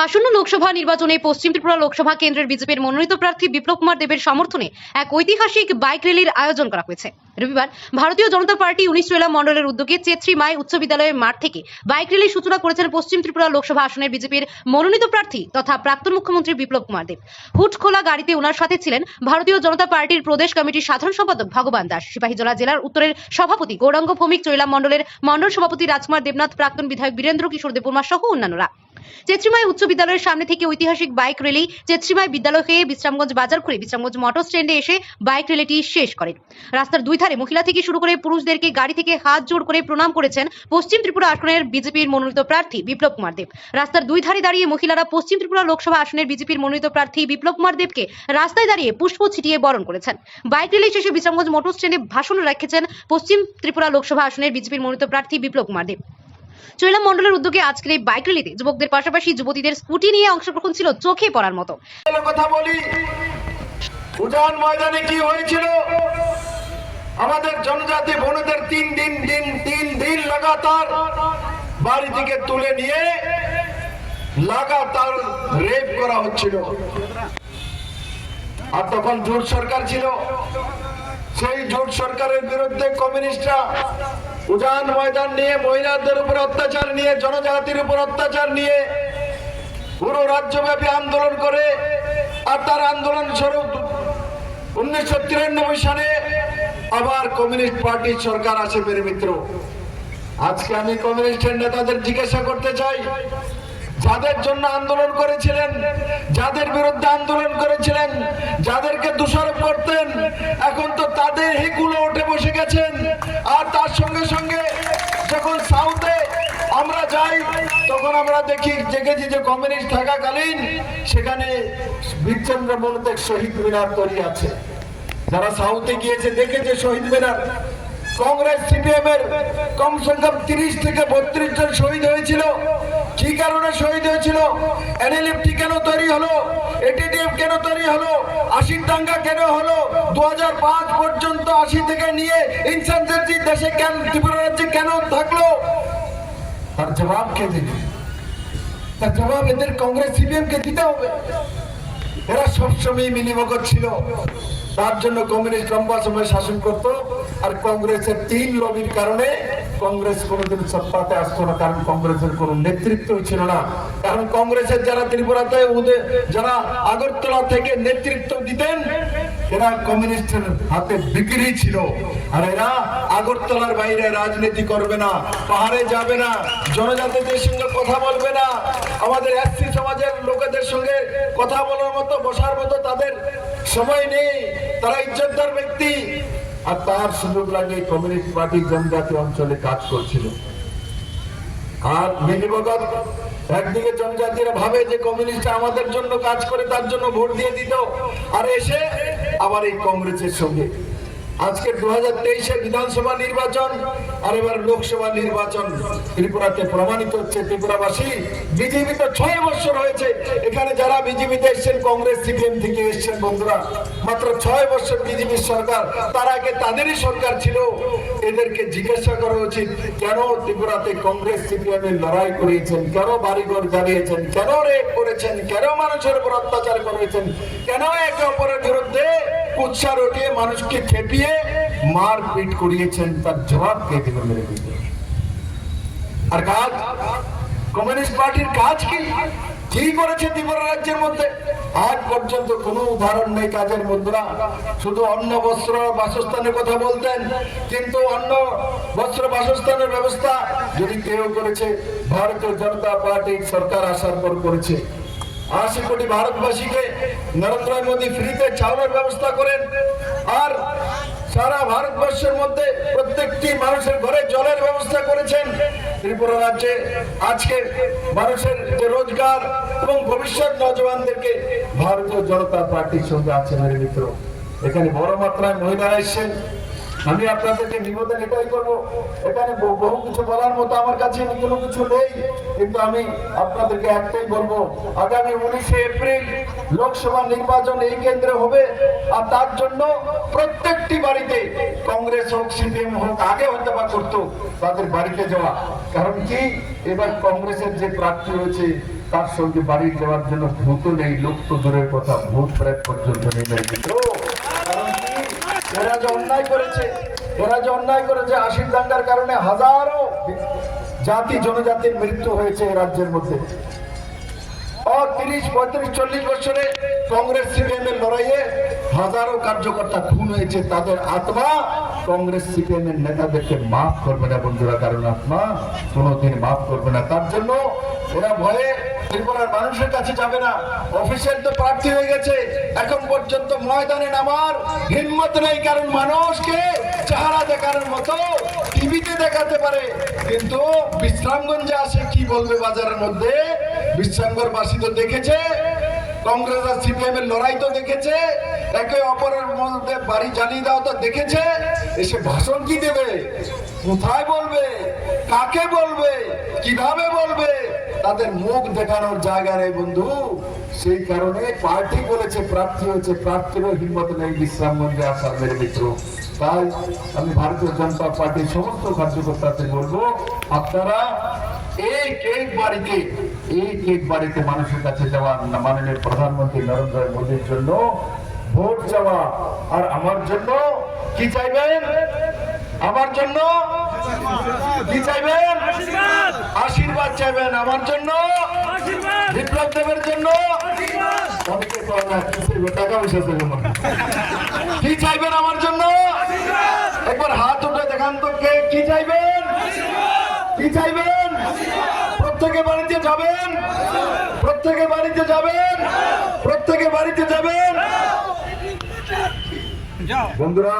আসন্ন লোকসভা নির্বাচনে পশ্চিম ত্রিপুরা লোকসভা কেন্দ্রের বিজেপির মনোনীত প্রার্থী বিপ্লব কুমার দেবের সমর্থনে এক ঐতিহাসিক বাইক র্যালির আয়োজন করা হয়েছে। রবিবার ভারতীয় জনতা পার্টি 19 চৈলা মণ্ডলের উদ্যোগে চেত্রী মাই উচ্চ বিদ্যালয়ের মাঠ থেকে বাইক র্যালির সূচনা করেছেন পশ্চিম ত্রিপুরা লোকসভা আসনের বিজেপির মনোনীত প্রার্থী তথা প্রাক্তন মুখ্যমন্ত্রী বিপ্লব কুমার দেব। হুড খোলা গাড়িতে ওনার সাথে ছিলেন ভারতীয় জনতা পার্টির প্রদেশ কমিটির সাধারণ সম্পাদক ভগবান দাস, সিপাহীজলা জেলার উত্তরের সভাপতি গৌরাঙ্গ ভৌমিক, চৈলা মণ্ডলের মণ্ডল সভাপতি রাজকুমার দেবনাথ, প্রাক্তন বিধায়ক বীরেন্দ্র কিশোর দেববর্মা সহ অন্যান্যরা। চেত্রীমাই উচ্চ বিদ্যালয়ের সামনে থেকে ঐতিহাসিক বাইক র্যালি চেত্রীমাই বিদ্যালয় হয়ে বিশ্রামগঞ্জ বাজার ঘুরে বিশ্রামগঞ্জ মোটর স্ট্যান্ডে এসে বাইক র্যালিটি শেষ করেন। রাস্তার দুই ধারে মহিলা থেকে শুরু করে পুরুষদেরকে গাড়ি থেকে হাত জোড় করে প্রণাম করেছেন পশ্চিম ত্রিপুরা আসনের বিজেপির মনোনীত প্রার্থী বিপ্লব কুমার দেব। রাস্তার দুই ধারে দাঁড়িয়ে মহিলারা পশ্চিম ত্রিপুরা লোকসভা আসনের বিজেপির মনোনীত প্রার্থী বিপ্লব কুমার দেবকে রাস্তায় দাঁড়িয়ে পুষ্প ছিটিয়ে বরণ করেছেন। বাইক র্যালি শেষে বিশ্রামগঞ্জ মোটর স্ট্যান্ডে ভাষণ রেখেছেন পশ্চিম ত্রিপুরা লোকসভা আসনের বিজেপির মনোনীত প্রার্থী বিপ্লব কুমার দেব। চৈলা মণ্ডলের উদ্যোগে আজকের এই বাইক র্যালিতে যুবকদের পাশাপাশি যুবতীদের স্কুটি নিয়ে অংশগ্রহণ ছিল চোখে পড়ার মতো। কথা বলি, উজান ময়দানে কি হয়েছিল? আমাদের জনজাতি বোনদের তিন দিন লাগাতার বাড়ি থেকে তুলে নিয়ে লাগাতার রেপ করা হচ্ছিল। আর তখন জোট সরকার ছিল, সেই জোট সরকারের বিরুদ্ধে কমিউনিস্টরা উজান ময়দান নিয়ে, মহিলাদের উপর অত্যাচার নিয়ে, জনজাতির উপর অত্যাচার নিয়ে পুরো রাজ্যব্যাপী আন্দোলন করে। আর তার আন্দোলন স্বরূপ 1993 সালে আবার কমিউনিস্ট পার্টির সরকার আসে। মেরে মিত্র, আজকে আমি কমিউনিস্টের নেতাদের জিজ্ঞাসা করতে চাই, যাদের জন্য আন্দোলন করেছিলেন, যাদের বিরুদ্ধে আন্দোলন করেছিলেন, যাদেরকে দোষারোপ করতেন, এখন তো তাদের হিগুলো উঠে বসে গেছেন। আর তার সঙ্গে সঙ্গে যখন সাউথে আমরা যাই তখন আমরা দেখেছি যে কমিউনিস্ট থাকাকালীন সেখানে বীরচন্দ্র মনোতেক শহীদ মিনার তৈরি আছে। যারা সাউথে গিয়েছে দেখেছে শহীদ মিনার। কংগ্রেস সিপিএম এর কমসে কম 30 থেকে 32 জন শহীদ হয়েছিল। কি কারণে শহীদ হয়েছিল? এনএলএফটি কেন তৈরি হলো? এটিডিএফ কেন তৈরি হলো? 80 দাঙ্গা কেন হলো? 2005 পর্যন্ত 80 থেকে নিয়ে ইনসার্জেন্সি দেশে কেন, ত্রিপুরা রাজ্যে কেন থাকলো? তার জবাব কে দেবে? তার জবাব এদের কংগ্রেস সিপিএম কে দিতে হবে। এরা সবসময় মিলিভগত ছিল, তার জন্য কমিউনিস্ট লম্বা সময় শাসন করত। আর কংগ্রেসের 3 লবির কারণে কংগ্রেস কোনোদিন সত্তাতে আসতো না, কারণ কংগ্রেসের কোনো নেতৃত্বই ছিল না। কারণ কংগ্রেসের যারা ত্রিপুরাতে, যারা আগরতলা থেকে নেতৃত্ব দিতেন, এরা কমিউনিস্টের হাতে বিক্রি ছিল। আর এরা আগরতলার বাইরে রাজনীতি করবে না, পাহাড়ে যাবে না, জনজাতিদের সঙ্গে কথা বলবে না, আমাদের এসসি সমাজের লোকেদের সঙ্গে কথা বলার মতো, বসার মতো তাদের সময় নেই। তারা ইজ্জতদার ব্যক্তি। আর তার সুযোগ লাগে কমিউনিস্ট পার্টি জনজাতি অঞ্চলে কাজ করছিল। আর মিলিভগত একদিকে জনজাতিরা ভাবে যে কমিউনিস্ট আমাদের জন্য কাজ করে, তার জন্য ভোট দিয়ে দিত। আর এসে আবার এই কংগ্রেসের সঙ্গে আজকে 2023 বিধানসভা নির্বাচন আর এবার লোকসভা নির্বাচন ত্রিপুরাতে প্রমাণিত হচ্ছে। ত্রিপুরাবাসী, বিজেপি তো 6 বছর হয়েছে, এখানে যারা বিজেপিতে এসছেন কংগ্রেস সিপিএম থেকে এসছেন বন্ধুরা, মাত্র 6 বছর বিজেপির সরকার। তার আগে তাদেরই সরকার ছিল। এদেরকে জিজ্ঞাসা করা উচিত, কেন ত্রিপুরাতে কংগ্রেস সিপিএম এর লড়াই করিয়েছেন, কেন বাড়িঘর জ্বালিয়েছেন, কেন রেপ করেছেন, কেন মানুষের উপর অত্যাচার করেছেন, কেন একে অপরের বিরুদ্ধে উৎসাহ উঠিয়ে মানুষকে খেপিয়ে মারপিট করিয়েছেন? তার জবাব কে দেবে মেরে দিতে? আর কাজ, কমিউনিস্ট পার্টির কাজ কি করেছে ত্রিপুরা রাজ্যের মধ্যে? আজ পর্যন্ত কোনো উদাহরণ নেই কাজের। বন্ধুরা, শুধু অন্ন বস্ত্র বাসস্থানের কথা বলতেন, কিন্তু অন্ন বস্ত্র বাসস্থানের ব্যবস্থা যদি কেউ করেছে, ভারতীয় জনতা পার্টি সরকার আসার পর করেছে। 80 কোটি ভারতবাসীকে নরেন্দ্র মোদী ফ্রিতে চাউলের ব্যবস্থা করেন। আর সারা ভারতবর্ষের মধ্যে প্রত্যেকটি মানুষের ঘরে জলের ব্যবস্থা করেছেন। ত্রিপুরা রাজ্যে আজকে মানুষের যে রোজগার এবং ভবিষ্যৎ নজওয়ানদেরকে ভারতীয় জনতা পার্টির সঙ্গে আছে। মেরে মিত্র, এখানে বড় মাত্রায় মহিলারা এসছেন, আমি আপনাদেরকে নিবেদন এটাই করবো, এখানে বহু কিছু বলার মতো আমার কাছে কোনো কিছু নেই, কিন্তু আমি আপনাদেরকে একটাই বলবো, আগামী 19শে এপ্রিল লোকসভা নির্বাচন এই কেন্দ্রে হবে, আর তার জন্য প্রত্যেকটি বাড়িতে কংগ্রেস হোক সিপিএম হোক আগে হতে বা করতো তাদের বাড়িতে যাওয়া। কারণ কি, এবার কংগ্রেসের যে প্রার্থী হয়েছে তার সঙ্গে বাড়ি যাওয়ার জন্য ভূত নেই, লোক তো দূরের কথা, ভূত প্রেত পর্যন্ত নেই। কারণ কি, এরা যে অন্যায় করেছে, আশির দাঙ্গার কারণে হাজারো জাতি জনজাতির মৃত্যু হয়েছে এই রাজ্যের মধ্যে। 30, 35, 40 বছরে কংগ্রেস সিপিএম এর লড়াইয়ে হাজারো কার্যকর্তা খুন হয়েছে, তাদের আত্মা কংগ্রেস সিপিএম এর নেতাদেরকে মাফ করবে না বন্ধুরা, কারণ আত্মা কোনোদিন মাফ করবে না। তার জন্য এরা ভয়ে ত্রিপুরার মানুষের কাছে যাবে না। অফিসিয়াল তো প্রার্থী হয়ে গেছে, এখন পর্যন্ত ময়দানে নামার হিম্মত নেই, কারণ মানুষকে চেহারা দেখানোর মতো টিভিতে দেখাতে পারে, কিন্তু বিশ্রামগঞ্জে আসে কি বলবে বাজারের মধ্যে। বিশ্রামগড়বাসী তো দেখেছে, কংগ্রেস আর সিপিএম এর লড়াই তো দেখেছে, একে অপরের মধ্যে বাড়ি জ্বালিয়ে দাও তো দেখেছে, এসে ভাষণ কি দেবে, কোথায় বলবে, কাকে বলবে, কিভাবে বলবে, তাদের মুখ দেখানোর জায়গা নেই বন্ধু। সেই কারণে পার্টি বলেছে প্রার্থী হয়েছে, প্রার্থীরও হিম্মত নেই বিশ্রামগঞ্জে আসার মেরে মিত্র। তাই আমি ভারতীয় জনতা পার্টির সমস্ত কার্যকর্তাদের বলবো, আপনারা এই কেক বাড়িতে মানুষের কাছে যাওয়া, মাননীয় প্রধানমন্ত্রী নরেন্দ্র মোদীর জন্য ভোট চাওয়া, আর আমার জন্য কি চাইবেন, আমার জন্য কি চাইবেন, আশীর্বাদ চাইবেন, আমার জন্য বিপ্লব দেবের জন্য অনেকে টাকা পয়সা চাইবেন, কি চাইবেন আমার জন্য, একবার হাত উঠে দেখান তো, কে কি চাইবেন, কি চাইবেন, প্রত্যেকে বাড়িতে যাবেন, প্রত্যেকে বাড়িতে যাবেন, প্রত্যেকে বাড়িতে যাবেন। বন্ধুরা,